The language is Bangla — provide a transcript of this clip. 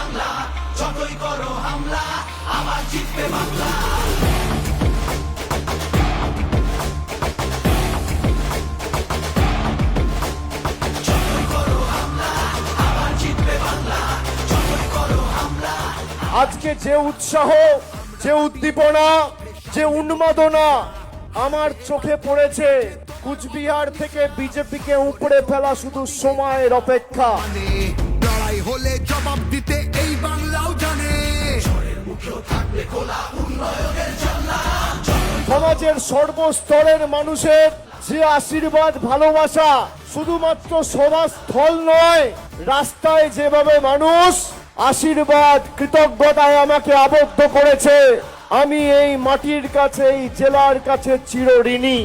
বাংলা, যতই করো হামলা আবার জিতবে বাংলা। যতই করো হামলা আবার জিতবে বাংলা, যতই করো হামলা। আজকে যে উৎসাহ, যে উদ্দীপনা, যে উন্মাদনা আমার চোখে পড়েছে, কুচবিহার থেকে বিজেপিকে উপড়ে ফেলা শুধু সময়ের অপেক্ষা। লড়াই হলে জবাব দিতে এই বাংলাও জানে। থাকবে খোলা উন্নয়নের জানলা। সমাজের সর্বস্তরের মানুষের যে আশীর্বাদ, ভালোবাসা শুধুমাত্র সভাস্থল নয়, রাস্তায় যেভাবে মানুষ আশীর্বাদ, কৃতজ্ঞতায় আমাকে আবদ্ধ করেছে, আমি এই মাটির কাছে, এই জেলার কাছে চিরঋণী।